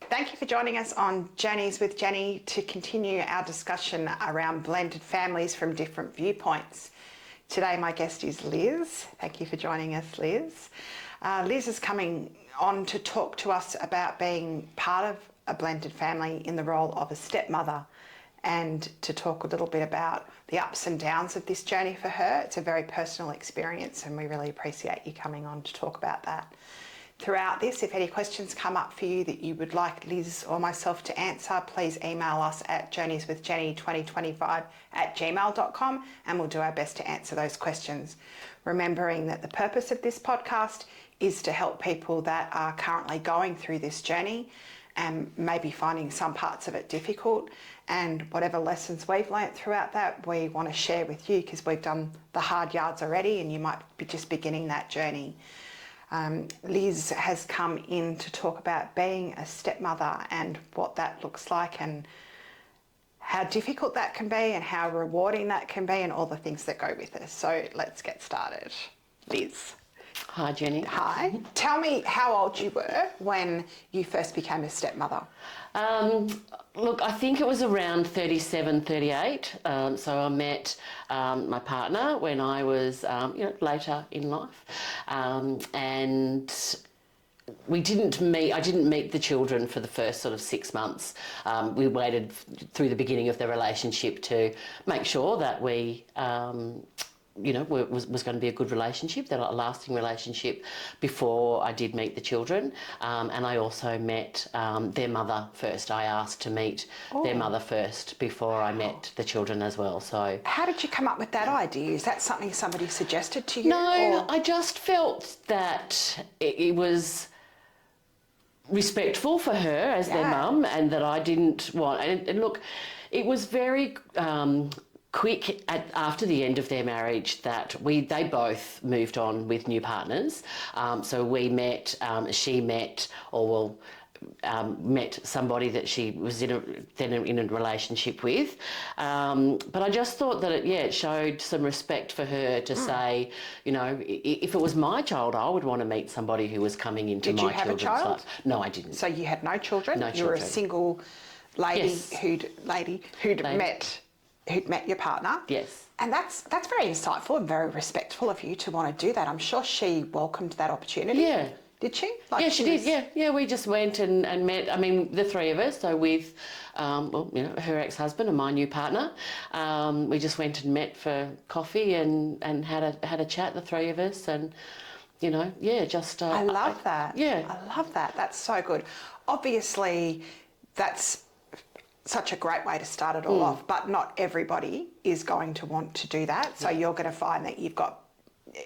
Thank you for joining us on Journeys with Jenni to continue our discussion around blended families from different viewpoints. Today my guest is Liz. Thank you for joining us, Liz. Liz is coming on to talk to us about being part of a blended family in the role of a stepmother and to talk a little bit about the ups and downs of this journey for her. It's a very personal experience and we really appreciate you coming on to talk about that. Throughout this, if any questions come up for you that you would like Liz or myself to answer, please email us at journeyswithjenni2025@gmail.com and we'll do our best to answer those questions. Remembering that the purpose of this podcast is to help people that are currently going through this journey and maybe finding some parts of it difficult, and whatever lessons we've learnt throughout that, we want to share with you because we've done the hard yards already and you might be just beginning that journey. Liz has come in to talk about being a stepmother and what that looks like and how difficult that can be and how rewarding that can be and all the things that go with it. So let's get started. Liz. Hi, Jenni. Hi. Tell me how old you were when you first became a stepmother. Look, I think it was around 37, 38. So I met my partner when I was, later in life. And I didn't meet the children for the first sort of 6 months. We waited through the beginning of the relationship to make sure that we was going to be a good relationship, that a lasting relationship before I did meet the children. And I also met their mother first. I asked to meet their mother first before I met the children as well. So, how did you come up with that idea? Is that something somebody suggested to you? No, I just felt that it was respectful for her as their mum, and that I didn't want. And look, it was very quick after the end of their marriage that they both moved on with new partners. So we met, met somebody that she was in a relationship with. But I just thought that it showed some respect for her to say, if it was my child, I would want to meet somebody who was coming into my children's life. Did you have a child? No, I didn't. So you had no children? No You were a children. single lady Yes. who'd met your partner. Yes. And that's very insightful and very respectful of you to want to do that. I'm sure she welcomed that opportunity. Yeah. Did she? Yeah, she did. Yeah, we just went and met. I mean, the three of us. So with, her ex-husband and my new partner, we just went and met for coffee and had a chat, the three of us, and just. I love that. Yeah, I love that. That's so good. Obviously, that's such a great way to start it all off, but not everybody is going to want to do that. So you're going to find that you've got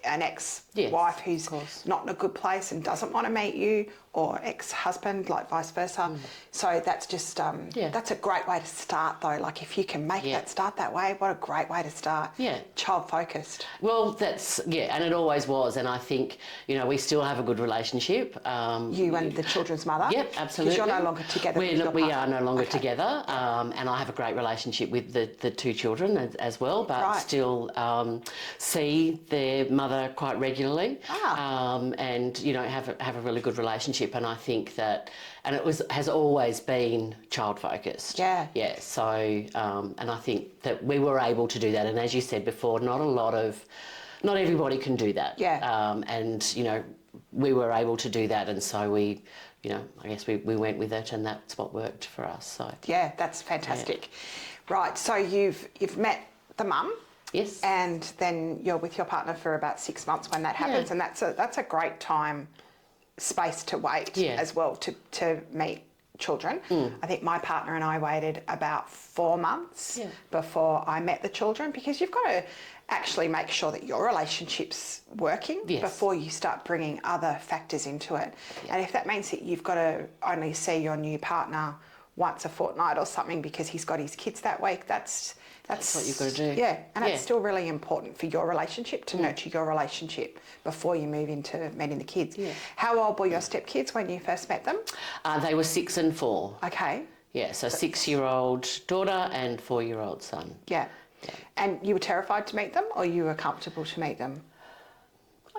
an ex-wife who's not in a good place and doesn't want to meet you, or ex-husband, like vice versa. So that's just, that's a great way to start though. Like if you can make that start that way, what a great way to start. Yeah. Child-focused. Well, that's, and it always was. And I think, we still have a good relationship. You and the children's mother? Yep, absolutely. Because you're no longer together with your We partner. are no longer together. And I have a great relationship with the two children as well, but still see their mother quite regularly. And, have a really good relationship. And I think that, and has always been child focused. Yeah. Yeah. So, and I think that we were able to do that. And as you said before, not everybody can do that. Yeah. And, we were able to do that. And so we, I guess we went with it, and that's what worked for us. So. Yeah, that's fantastic. Yeah. Right. So you've met the mum. Yes. And then you're with your partner for about 6 months when that happens, and that's a great space to wait as well to meet children. I think my partner and I waited about 4 months before I met the children, because you've got to actually make sure that your relationship's working before you start bringing other factors into it. And if that means that you've got to only see your new partner once a fortnight or something because he's got his kids that week, that's what you've got to do. Yeah, and it's still really important for your relationship to nurture your relationship before you move into meeting the kids. Yeah. How old were your stepkids when you first met them? They were 6 and 4. Okay. Yeah, so 6-year-old daughter and 4-year-old son. Yeah. And you were terrified to meet them, or you were comfortable to meet them?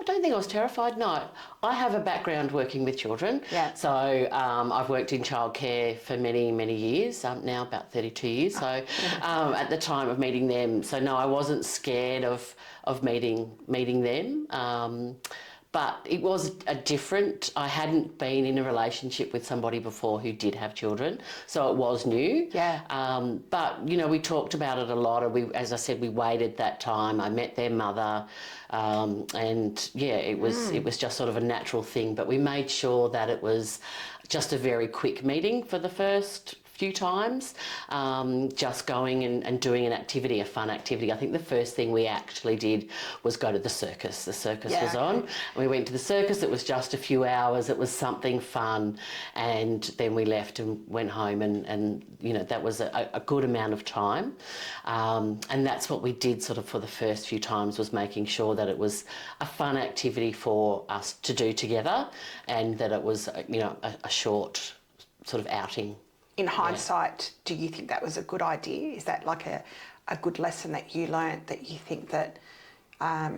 don't think I was terrified. No, I have a background working with children. Yeah. So I've worked in childcare for many, many years, now about 32 years. So at the time of meeting them, so no, I wasn't scared of meeting them. But it was I hadn't been in a relationship with somebody before who did have children, so it was new. Yeah. But, you know, we talked about it a lot. As I said, we waited that time. I met their mother, and yeah, it was just sort of a natural thing. But we made sure that it was just a very quick meeting for the first few times, just going and doing an activity, a fun activity. I think the first thing we actually did was go to the circus. The circus was on. And we went to the circus. It was just a few hours. It was something fun. And then we left and went home, and you know, that was a good amount of time. And that's what we did sort of for the first few times, was making sure that it was a fun activity for us to do together, and that it was, you know, a short sort of outing. In hindsight, do you think that was a good idea? Is that like a good lesson that you learnt, that you think that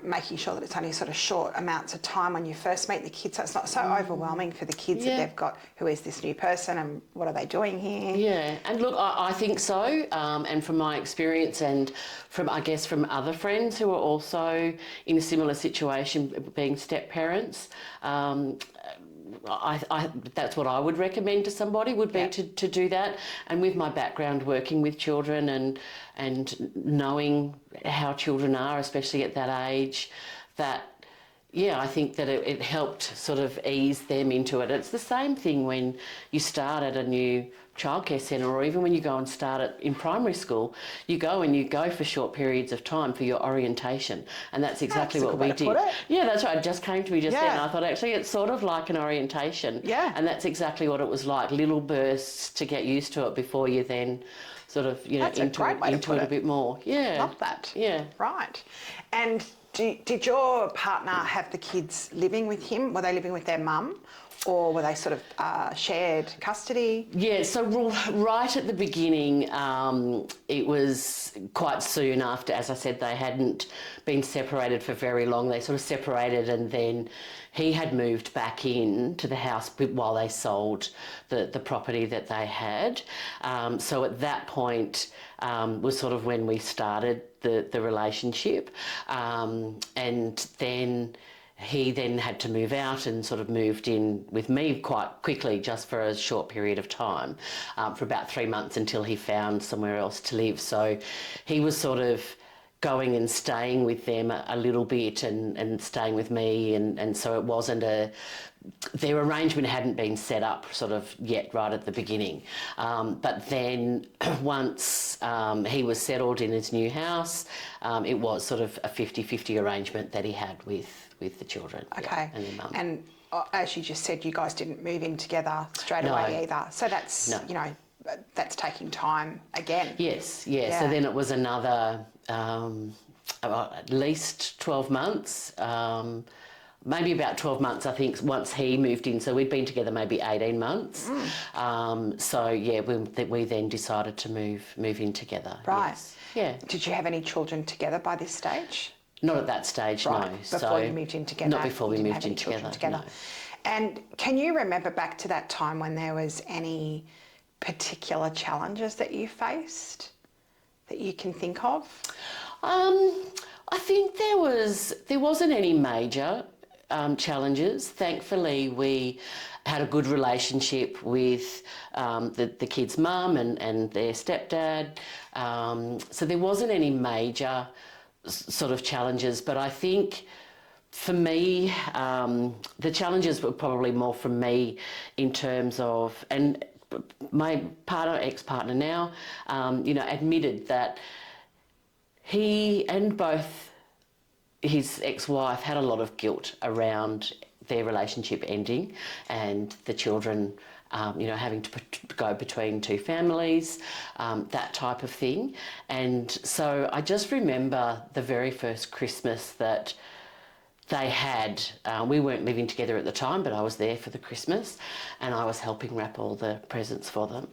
making sure that it's only sort of short amounts of time when you first meet the kids, so it's not so overwhelming for the kids that they've got, who is this new person and what are they doing here? Yeah, and look, I think so, and from my experience and from, I guess, from other friends who are also in a similar situation, being step-parents, that's what I would recommend to somebody, would be to do that. And with my background working with children and knowing how children are, especially at that age, that, yeah, I think that it helped sort of ease them into it. It's the same thing when you start at a new childcare centre, or even when you go and start it in primary school. You go for short periods of time for your orientation, and that's exactly what we did. Yeah, that's right. It just came to me just then, and I thought, actually, it's sort of like an orientation. Yeah. And that's exactly what it was like, little bursts to get used to it before you then sort of, you know, into it a bit more. Yeah. Love that. Yeah. Right. And did your partner have the kids living with him? Were they living with their mum? Or were they sort of shared custody? Yeah, so right at the beginning, it was quite soon after, as I said, they hadn't been separated for very long. They sort of separated, and then he had moved back in to the house while they sold the property that they had. So at that point was sort of when we started the relationship. And then he then had to move out and sort of moved in with me quite quickly, just for a short period of time, for about 3 months, until he found somewhere else to live. So he was sort of going and staying with them a little bit, and staying with me, and so it wasn't their arrangement hadn't been set up sort of yet right at the beginning. But then once he was settled in his new house, it was sort of a 50-50 arrangement that he had with the children. Okay. And their mum. And as you just said, you guys didn't move in together straight away either. So that's, you know, that's taking time again. Yes, yeah. So then it was another at least 12 months, maybe about 12 months, I think, once he moved in. So we'd been together maybe 18 months. So, yeah, we then decided to move in together. Right. Yes. Yeah. Did you have any children together by this stage? Not at that stage, right. no. Before you moved in together? Not before we moved in together. No. And can you remember back to that time when there was any particular challenges that you faced that you can think of? I think there wasn't any major challenges. Thankfully, we had a good relationship with the kids' mum and their stepdad. So there wasn't any major sort of challenges, but I think for me, the challenges were probably more from me in terms of, and my ex-partner now, you know, admitted that he and both his ex-wife had a lot of guilt around their relationship ending, and the children, you know, having to go between two families, that type of thing. And so I just remember the very first Christmas that they had, we weren't living together at the time, but I was there for the Christmas, and I was helping wrap all the presents for them.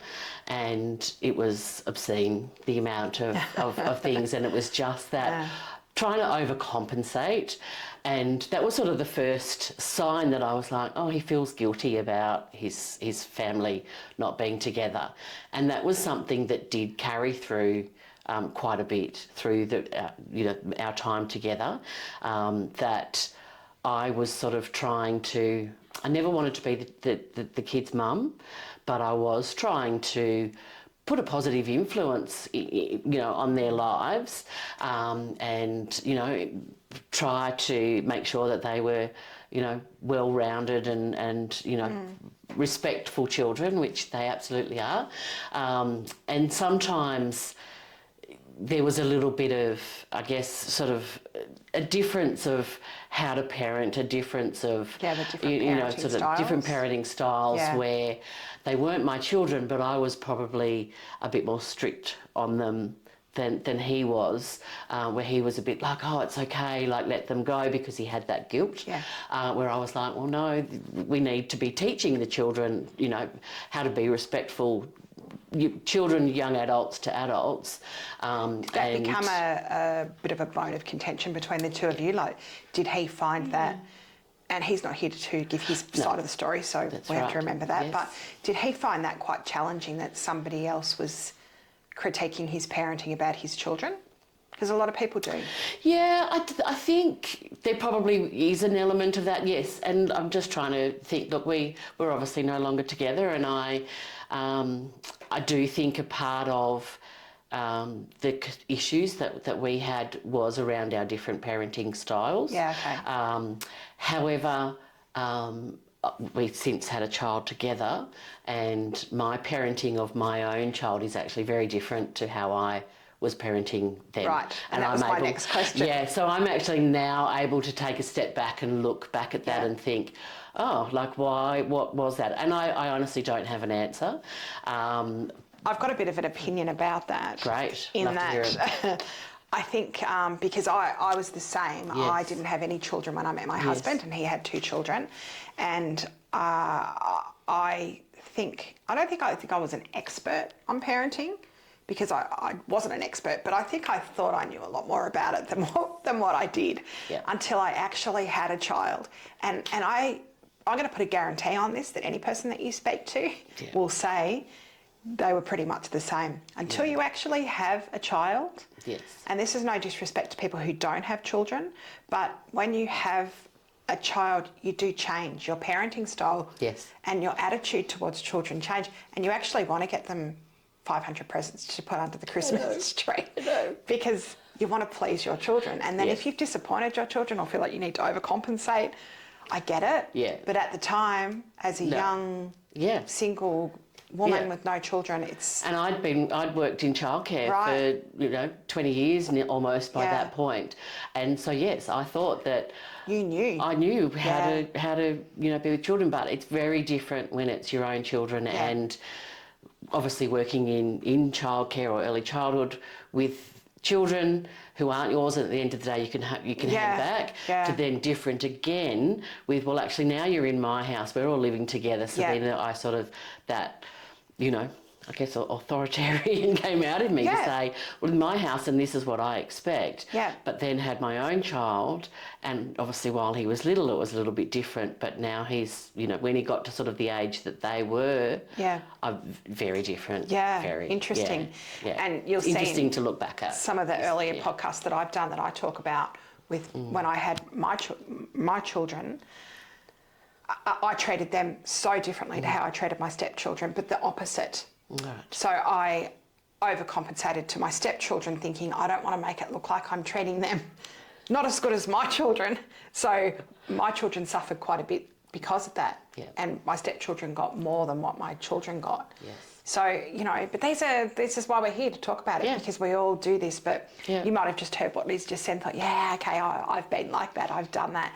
And it was obscene, the amount of things, and it was just that trying to overcompensate, and that was sort of the first sign that I was like, oh, he feels guilty about his family not being together, and that was something that did carry through quite a bit through our time together. That I was sort of trying to. I never wanted to be the kid's mum, but I was trying to put a positive influence, on their lives, and try to make sure that they were, well-rounded and respectful children, which they absolutely are. And sometimes there was a little bit of, I guess, sort of a difference of how to parent, a difference of, the different sort of different parenting styles where they weren't my children, but I was probably a bit more strict on them than he was, where he was a bit like, oh, it's okay, like let them go, because he had that guilt. Where I was like, well, no, we need to be teaching the children, how to be respectful. Children, young adults to adults. That become a bit of a bone of contention between the two of you. Like, did he find that, and he's not here to give his side of the story, so we have to remember that, but did he find that quite challenging that somebody else was critiquing his parenting about his children? Because a lot of people do. Yeah, I think there probably is an element of that, yes. And I'm just trying to think, look, we're obviously no longer together, and I do think a part of the issues that we had was around our different parenting styles. Yeah, okay. However, we've since had a child together, and my parenting of my own child is actually very different to how I was parenting them. Right, and that was my next question. Yeah, so I'm actually now able to take a step back and look back at that and think, oh, like why, what was that? And I honestly don't have an answer. I've got a bit of an opinion about that. Great. In Love to hear it. I think because I was the same. Yes. I didn't have any children when I met my husband, and he had 2 children. And I don't think I was an expert on parenting, because I wasn't an expert, but I think I thought I knew a lot more about it than what I did until I actually had a child. And I'm going to put a guarantee on this, that any person that you speak to will say they were pretty much the same until you actually have a child. Yes. And this is no disrespect to people who don't have children, but when you have a child, you do change. Your parenting style and your attitude towards children change, and you actually want to get them 500 presents to put under the Christmas tree because you want to please your children. And then if you've disappointed your children or feel like you need to overcompensate, I get it. Yeah. But at the time, as a young single woman with no children, it's... And I'd worked in childcare for 20 years almost by that point. And so yes, I thought that you knew. I knew how to be with children, but it's very different when it's your own children. And obviously working in childcare or early childhood with children who aren't yours, and at the end of the day you can hand back, to then different again with, well, actually now you're in my house, we're all living together. So then I sort of, that, I guess authoritarian came out in me to say, well, in my house, and this is what I expect. But then had my own child, and obviously while he was little, it was a little bit different. But now he's, when he got to sort of the age that they were, very different. Very interesting. And you'll see interesting to look back at. Some of the earlier podcasts that I've done that I talk about with when I had my children. I treated them so differently to how I treated my stepchildren, but the opposite. Right. So I overcompensated to my stepchildren, thinking I don't want to make it look like I'm treating them not as good as my children. So my children suffered quite a bit because of that. And my stepchildren got more than what my children got. Yes. So, but this is why we're here to talk about it, because we all do this. But you might have just heard what Liz just said and thought, okay, I've been like that, I've done that.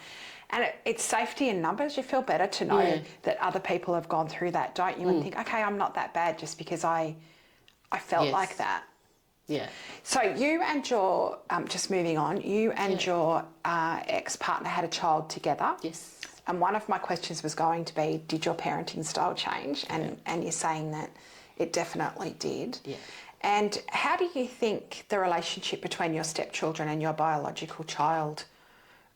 And it's safety in numbers. You feel better to know that other people have gone through that, don't you? And think, okay, I'm not that bad just because I felt like that. Yeah. So you and your, just moving on, you and your ex-partner had a child together. Yes. And one of my questions was going to be, did your parenting style change? And you're saying that It definitely did. Yeah. And how do you think the relationship between your stepchildren and your biological child,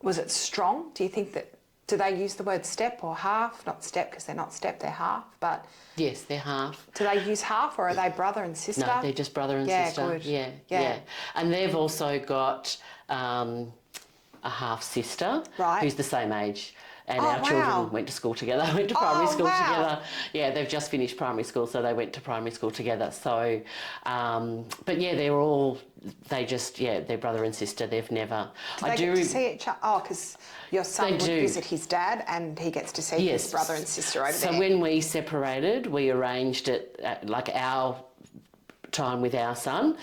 was it strong? Do you think that, do they use the word step or half? Not step because they're not step, they're half, but... Yes, they're half. Do they use half or are they brother and sister? No, they're just brother and sister. Good. Yeah. And they've also got a half sister who's the same age. And our children went to school together, went to primary school together. Yeah, they've just finished primary school, so they went to primary school together. So, but yeah, they're brother and sister. They've never... Do they get to see each other? Oh, because your son would visit his dad and he gets to see his brother and sister over there. So when we separated, we arranged it like our time with our son.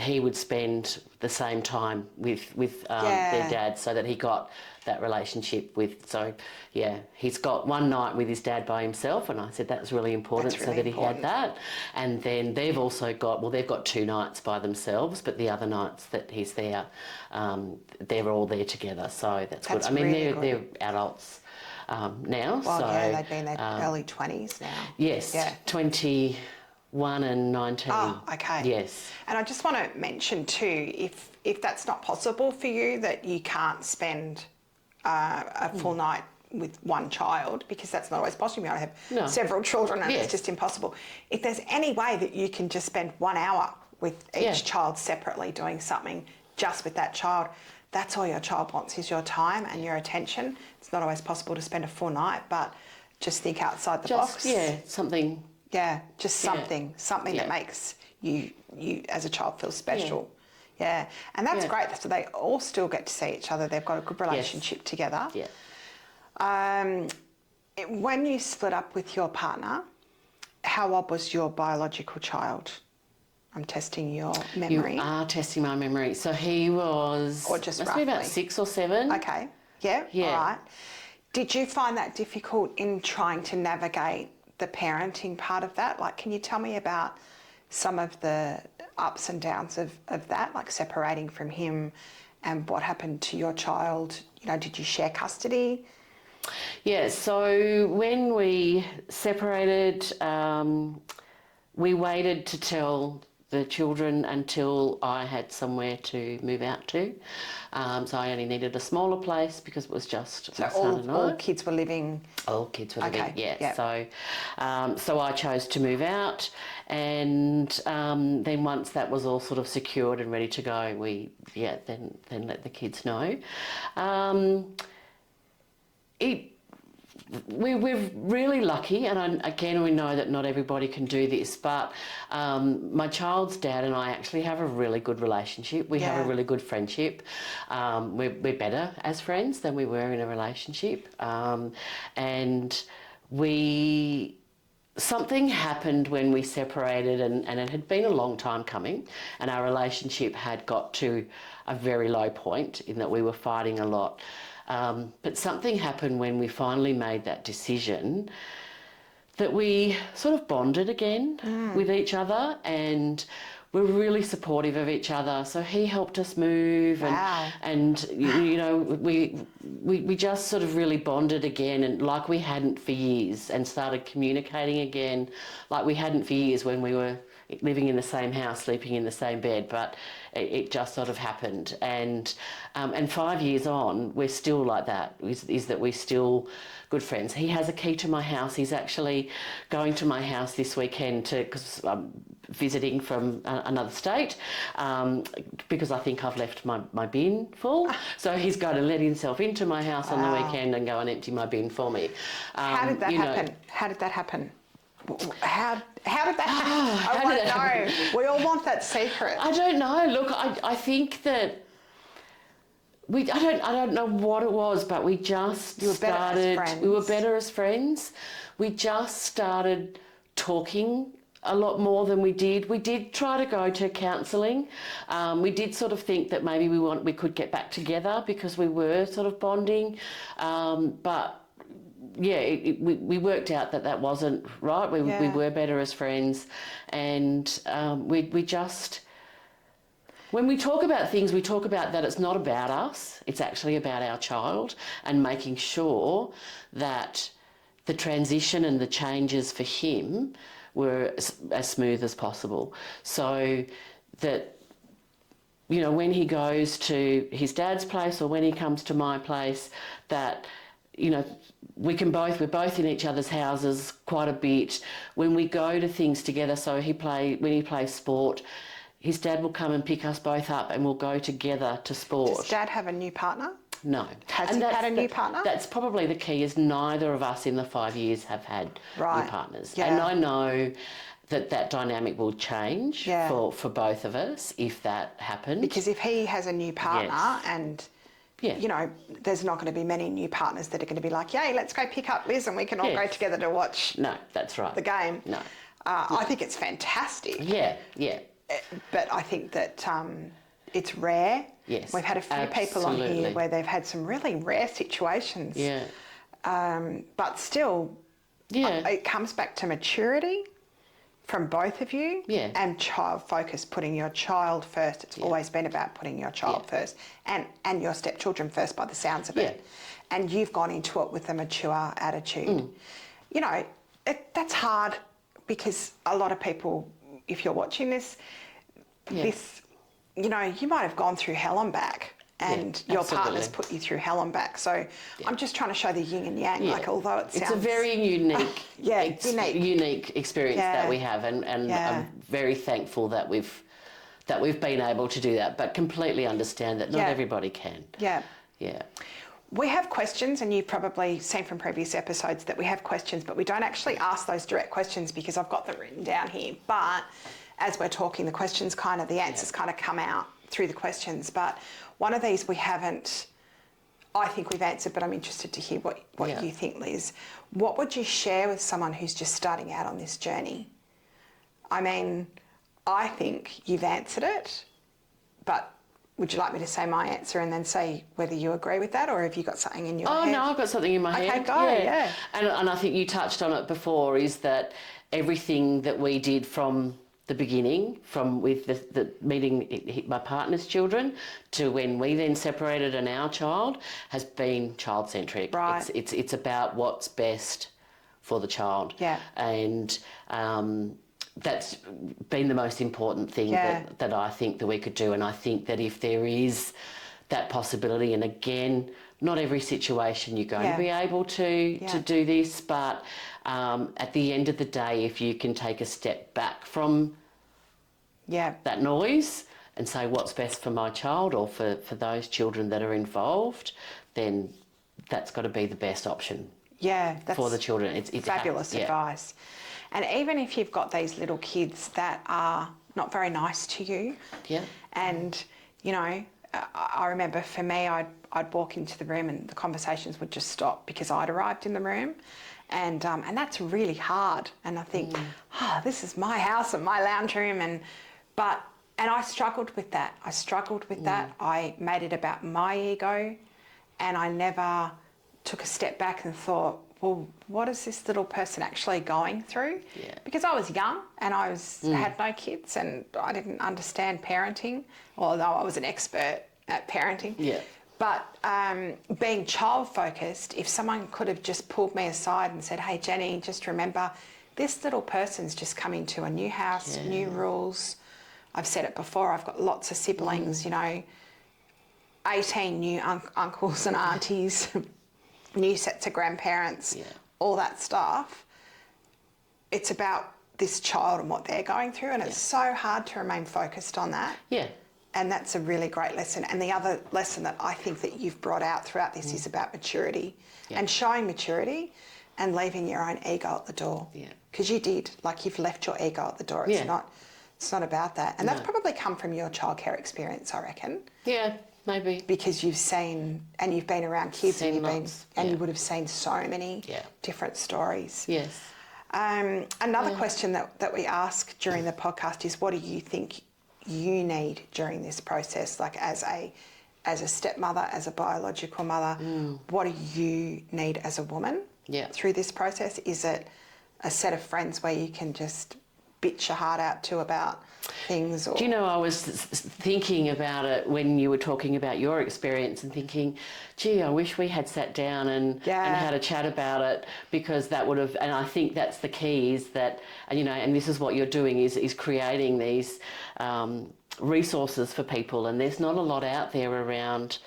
He would spend the same time with their dad, so that he got that relationship with. So yeah, he's got one night with his dad by himself, and I said that was really important, so that he had that. And then they've also got, they've got 2 nights by themselves, but the other nights that he's there, they're all there together. So that's good. I mean, they're adults now. Well, so they've been in their early 20s now. Yes, 21 and 19. Oh, okay. Yes. And I just want to mention too, if that's not possible for you, that you can't spend a full night with one child, because that's not always possible. You might have several children and it's just impossible. If there's any way that you can just spend 1 hour with each child separately doing something just with that child, that's all your child wants, is your time and your attention. It's not always possible to spend a full night, but just think outside the box. Yeah, something. Yeah, just something that makes you as a child feel special. Yeah, and that's great. So they all still get to see each other. They've got a good relationship together. Yeah. When you split up with your partner, how old was your biological child? I'm testing your memory. You are testing my memory. So he was... Or just must roughly. be about 6 or 7. Okay. Yeah. All right. Did you find that difficult in trying to navigate the parenting part of that? Like, can you tell me about some of the ups and downs of that, like separating from him, and what happened to your child? You know, did you share custody? Yeah, so when we separated, we waited to tell the children until I had somewhere to move out to. So I only needed a smaller place because it was just my son and I. All kids were living... All kids were living, So, so I chose to move out, and then once that was all sort of secured and ready to go, we then let the kids know. We're really lucky, and again, we know that not everybody can do this, but my child's dad and I actually have a really good relationship. We have a really good friendship. We're better as friends than we were in a relationship. And something happened when we separated, and it had been a long time coming, and our relationship had got to a very low point in that we were fighting a lot. But something happened when we finally made that decision, that we sort of bonded again with each other, and we're really supportive of each other. So he helped us move, and you know, we just sort of really bonded again, and like we hadn't for years, and started communicating again like we hadn't for years when we were living in the same house, sleeping in the same bed, but it just sort of happened. And 5 years on, we're still like that, is that we're still good friends. He has a key to my house. He's actually going to my house this weekend because I'm visiting from another state, because I think I've left my bin full. So he's going to let himself into my house on the weekend and go and empty my bin for me. How did that happen? How did that happen? How did that happen? I want to know. We all want that secret. I don't know. Look, I think that I don't know what it was, but we just started. We were better as friends. We just started talking a lot more than we did. We did try to go to counselling. We did sort of think that maybe we could get back together because we were sort of bonding, but. Yeah, we worked out that wasn't right. We were better as friends, and we just, when we talk about things, we talk about that it's not about us, it's actually about our child, and making sure that the transition and the changes for him were as smooth as possible. So that, you know, when he goes to his dad's place or when he comes to my place, that, you know, we're both in each other's houses quite a bit. When we go to things together, so when he plays sport, his dad will come and pick us both up and we'll go together to sport. Does Dad have a new partner? No. Has he had a new partner? That's probably the key, is neither of us in the 5 years have had new partners. Yeah. And I know that dynamic will change for both of us if that happens. Because if he has a new partner and, you know, there's not going to be many new partners that are going to be like, yay, let's go pick up Liz and we can all go together to watch that's right. the game. No. I think it's fantastic. Yeah. But I think that it's rare. Yes, we've had a few people on here where they've had some really rare situations. Yeah. But still, it comes back to maturity from both of you and child focus, putting your child first. It's always been about putting your child first and your stepchildren first by the sounds of it. And you've gone into it with a mature attitude. You know, that's hard because a lot of people, if you're watching this, you know, you might have gone through hell and back and your partner's put you through hell and back. So I'm just trying to show the yin and yang, like, although it sounds... It's a very unique, unique experience that we have, and I'm very thankful that we've been able to do that, but completely understand that not everybody can. Yeah. We have questions, and you've probably seen from previous episodes that we have questions, but we don't actually ask those direct questions because I've got them written down here. But as we're talking, the answers kind of come out through the questions. But one of these we haven't, I think we've answered, but I'm interested to hear what you think, Liz. What would you share with someone who's just starting out on this journey? I mean, I think you've answered it, but would you like me to say my answer and then say whether you agree with that, or have you got something in your head? Oh, no, I've got something in my head. Okay, go, yeah. And I think you touched on it before, is that everything that we did from the beginning, from with the meeting my partner's children to when we then separated and our child, has been child-centric. Right. It's about what's best for the child. Yeah. And that's been the most important thing that I think that we could do. And I think that if there is that possibility, and again, not every situation you're going to be able to do this, but at the end of the day, if you can take a step back from that noise and say what's best for my child or for those children that are involved, then that's got to be the best option for the children. It's fabulous advice. And even if you've got these little kids that are not very nice to you, and, you know, I remember for me, I'd walk into the room and the conversations would just stop because I'd arrived in the room. And that's really hard. And I think, this is my house and my lounge room. And I struggled with that. I made it about my ego, and I never took a step back and thought, well, what is this little person actually going through? Yeah. Because I was young and I had no kids and I didn't understand parenting, although I was an expert at parenting. Yeah. But being child-focused, if someone could have just pulled me aside and said, hey, Jenny, just remember, this little person's just come into a new house, new rules. I've said it before, I've got lots of siblings, you know, 18 new uncles and aunties, new sets of grandparents, all that stuff. It's about this child and what they're going through, and it's so hard to remain focused on that. Yeah. And that's a really great lesson. And the other lesson that I think that you've brought out throughout this is about maturity and showing maturity and leaving your own ego at the door. Yeah. Because you did, like, you've left your ego at the door. It's not about that. And that's probably come from your childcare experience, I reckon. Yeah, maybe. Because you've seen, and you've been around kids, and you would have seen so many different stories. Yes. Another question that we ask during the podcast is, what do you think you need during this process, like as a stepmother, as a biological mother? What do you need as a woman through this process? Is it a set of friends where you can just bitch your heart out to about things? Or... Do you know, I was thinking about it when you were talking about your experience and thinking, gee, I wish we had sat down and had a chat about it, because that would have, and I think that's the key, is that, and, you know, and this is what you're doing, is creating these resources for people, and there's not a lot out there around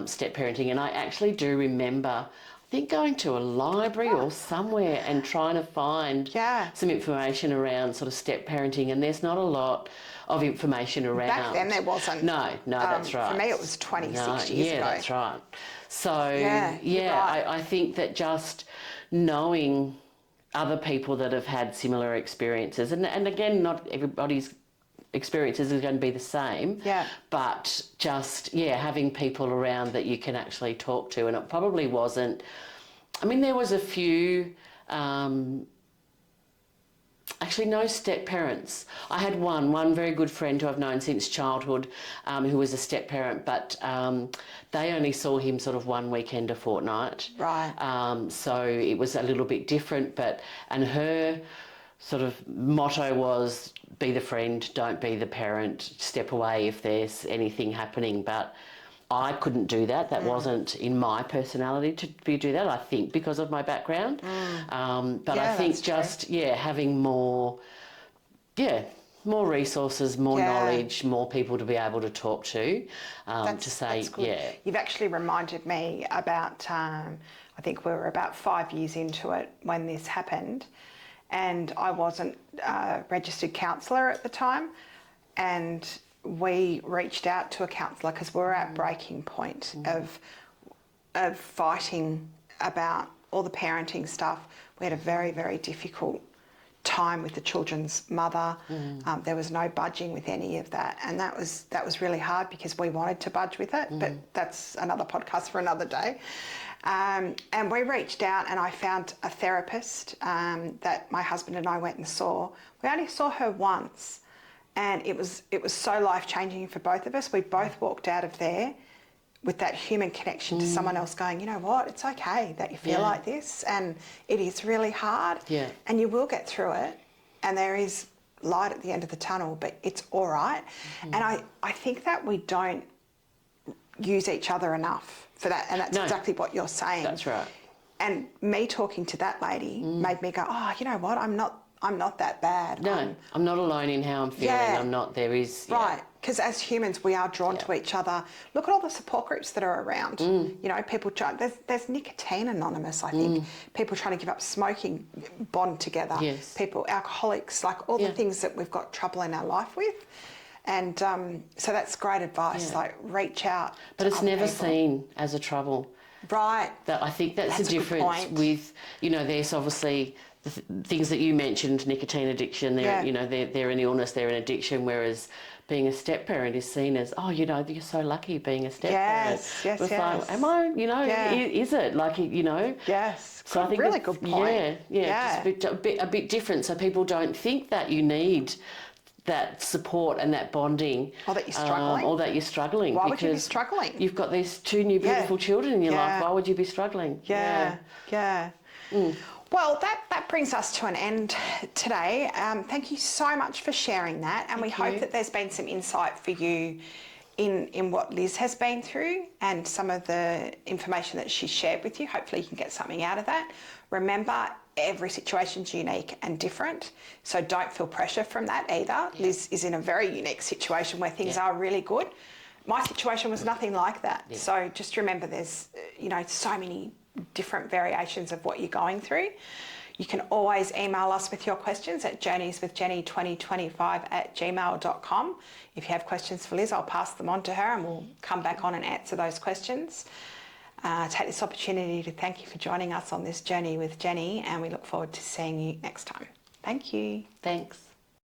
step parenting. And I actually do remember, I think, going to a library or somewhere and trying to find some information around sort of step parenting, and there's not a lot of information around. Back then there wasn't. No, that's right. For me it was 26 years ago. Yeah, that's right. So, right. I think that just knowing other people that have had similar experiences, and again, not everybody's experiences is going to be the same, but just having people around that you can actually talk to. And it probably wasn't, I mean, there was a few actually no step parents. I had one very good friend who I've known since childhood, who was a step parent, but they only saw him sort of one weekend a fortnight, right? So it was a little bit different, and her sort of motto was, be the friend, don't be the parent, step away if there's anything happening. But I couldn't do that. That wasn't in my personality to do that, I think, because of my background. But I think just, having more resources, more knowledge, more people to be able to talk to say, You've actually reminded me about, I think we were about 5 years into it when this happened, and I wasn't a registered counsellor at the time, and we reached out to a counsellor because we were at breaking point of fighting about all the parenting stuff. We had a very, very difficult time with the children's mother. There was no budging with any of that, and that was really hard because we wanted to budge with it, but that's another podcast for another day. And we reached out, and I found a therapist that my husband and I went and saw. We only saw her once, and it was so life-changing for both of us. We both walked out of there with that human connection to someone else, going, you know what, it's okay that you feel like this, and it is really hard, and you will get through it, and there is light at the end of the tunnel, but it's all right. And I think that we don't use each other enough for that, and that's exactly what you're saying. That's right. And me talking to that lady made me go, oh, you know what, I'm not that bad. No, I'm not alone in how I'm feeling. I'm not, there is... Right, because as humans, we are drawn to each other. Look at all the support groups that are around. You know, people try, there's Nicotine Anonymous, I think. People trying to give up smoking bond together. Yes. People, alcoholics, like all the things that we've got trouble in our life with. And so that's great advice, like reach out. But it's never people. Seen as a trouble. Right. I think that's the difference with, you know, there's obviously the things that you mentioned, nicotine addiction, they're, you know, they're an illness, they're an addiction, whereas being a step parent is seen as, oh, you know, you're so lucky being a step parent. Yes. Like, am I, you know, is it? Like, you know. Yes. So I think really good point. Just a bit different, so people don't think that you need that support and that bonding. Or that you're struggling. Why would you be struggling? You've got these 2 new beautiful children in your life. Why would you be struggling? Yeah. Well, that brings us to an end today. Thank you so much for sharing that, and we hope that there's been some insight for you in what Liz has been through and some of the information that she shared with you. Hopefully you can get something out of that. Remember, every situation's unique and different, so don't feel pressure from that either. Liz is in a very unique situation where things are really good. My situation was nothing like that. So just remember, there's, you know, so many different variations of what you're going through. You can always email us with your questions at journeyswithjenny2025@gmail.com. If you have questions for Liz, I'll pass them on to her and we'll come back on and answer those questions. Take this opportunity to thank you for joining us on this journey with Jenny, and we look forward to seeing you next time. Thank you. Thanks.